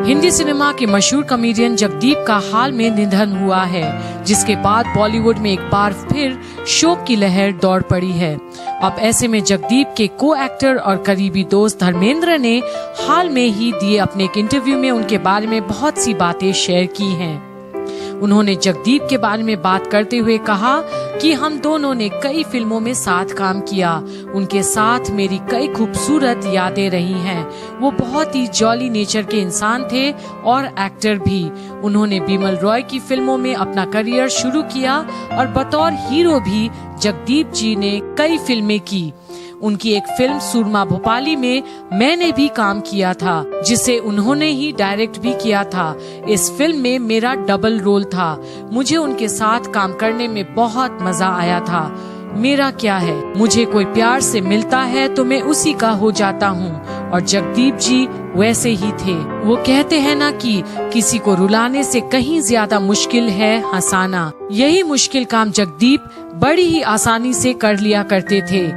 Hindi cinema के मशहूर comedian Jagdeep का हाल में निधन हुआ है, जिसके बाद बॉलीवुड में एक बार फिर शोक की लहर दौड़ पड़ी है। अब ऐसे में जगदीप के को एक्टर और करीबी दोस्त धर्मेंद्र ने हाल में ही दिए अपने एक इंटरव्यू में उनके बारे में बहुत सी बातें शेयर की हैं। उन्होंने जगदीप के बारे में बात करते हुए कहा कि हम दोनों ने कई फिल्मों में साथ काम किया। उनके साथ मेरी कई खूबसूरत यादें रही हैं। वो बहुत ही जॉली नेचर के इंसान थे और एक्टर भी। उन्होंने बिमल रॉय की फिल्मों में अपना करियर शुरू किया और बतौर हीरो भी जगदीप जी ने कई फिल्में की। उनकी एक फिल्म सूरमा भोपाली में मैंने भी काम किया था, जिसे उन्होंने ही डायरेक्ट भी किया था। इस फिल्म में मेरा डबल रोल था। मुझे उनके साथ काम करने में बहुत मजा आया था। मेरा क्या है, मुझे कोई प्यार से मिलता है तो मैं उसी का हो जाता हूँ, और जगदीप जी वैसे ही थे। वो कहते हैं ना कि किसी को रुलाने से कहीं ज्यादा मुश्किल है हंसाना। यही मुश्किल काम जगदीप बड़ी ही आसानी से कर लिया करते थे।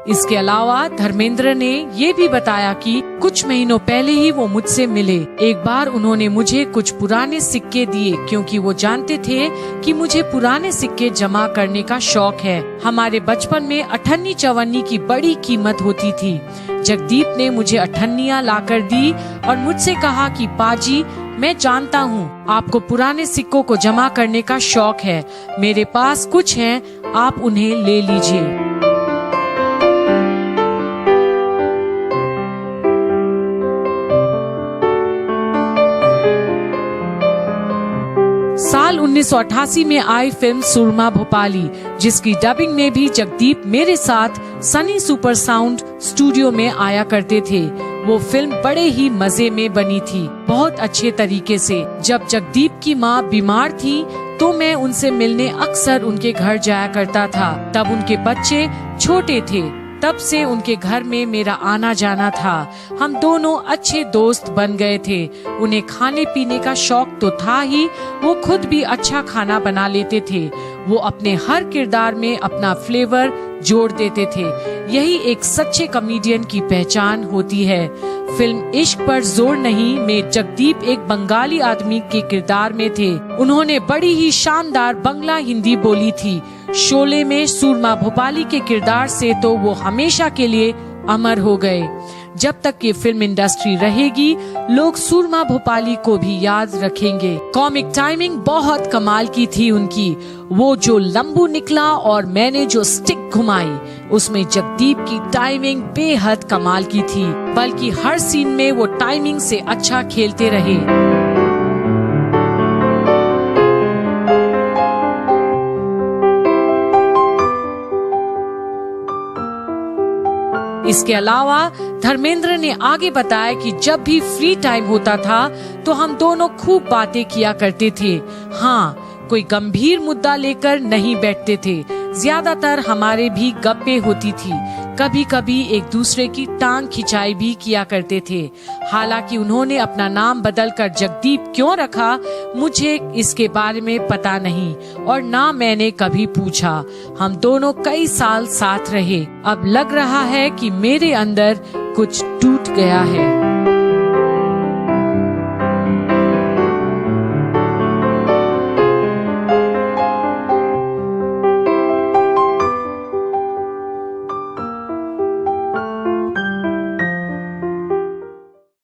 इसके अलावा धर्मेंद्र ने ये भी बताया कि कुछ महीनों पहले ही वो मुझसे मिले। एक बार उन्होंने मुझे कुछ पुराने सिक्के दिए, क्योंकि वो जानते थे कि मुझे पुराने सिक्के जमा करने का शौक है। हमारे बचपन में अठन्नी चवन्नी की बड़ी कीमत होती थी। जगदीप ने मुझे अठन्नियां लाकर दी और मुझसे कहा कि पाजी, मैं जानता हूँ आपको पुराने सिक्कों को जमा करने का शौक है। मेरे पास कुछ हैं, आप उन्हें ले लीजिए। साल 1988 में आई फिल्म सूरमा भोपाली, जिसकी डबिंग में भी जगदीप मेरे साथ सनी सुपर साउंड स्टूडियो में आया करते थे। वो फिल्म बड़े ही मजे में बनी थी, बहुत अच्छे तरीके से। जब जगदीप की माँ बीमार थी तो मैं उनसे मिलने अक्सर उनके घर जाया करता था। तब उनके बच्चे छोटे थे, तब से उनके घर में मेरा आना जाना था। हम दोनों अच्छे दोस्त बन गए थे। उन्हें खाने पीने का शौक तो था ही, वो खुद भी अच्छा खाना बना लेते थे। वो अपने हर किरदार में अपना फ्लेवर जोड़ देते थे। यही एक सच्चे कॉमेडियन की पहचान होती है। फिल्म इश्क पर जोर नहीं में जगदीप एक बंगाली आदमी के किरदार में थे। उन्होंने बड़ी ही शानदार बंगला हिंदी बोली थी। शोले में सूरमा भोपाली के किरदार से तो वो हमेशा के लिए अमर हो गए। जब तक ये फिल्म इंडस्ट्री रहेगी, लोग सूरमा भोपाली को भी याद रखेंगे। कॉमिक टाइमिंग बहुत कमाल की थी उनकी। वो जो लंबू निकला और मैंने जो स्टिक घुमाई, उसमें जगदीप की टाइमिंग बेहद कमाल की थी। बल्कि हर सीन में वो टाइमिंग से अच्छा खेलते रहे। इसके अलावा धर्मेंद्र ने आगे बताया कि जब भी फ्री टाइम होता था तो हम दोनों खूब बातें किया करते थे। हाँ, कोई गंभीर मुद्दा लेकर नहीं बैठते थे। ज्यादातर हमारे भी गप्पे होती थी। कभी कभी एक दूसरे की टांग खिंचाई भी किया करते थे। हालांकि उन्होंने अपना नाम बदलकर जगदीप क्यों रखा, मुझे इसके बारे में पता नहीं और ना मैंने कभी पूछा। हम दोनों कई साल साथ रहे। अब लग रहा है कि मेरे अंदर कुछ टूट गया है।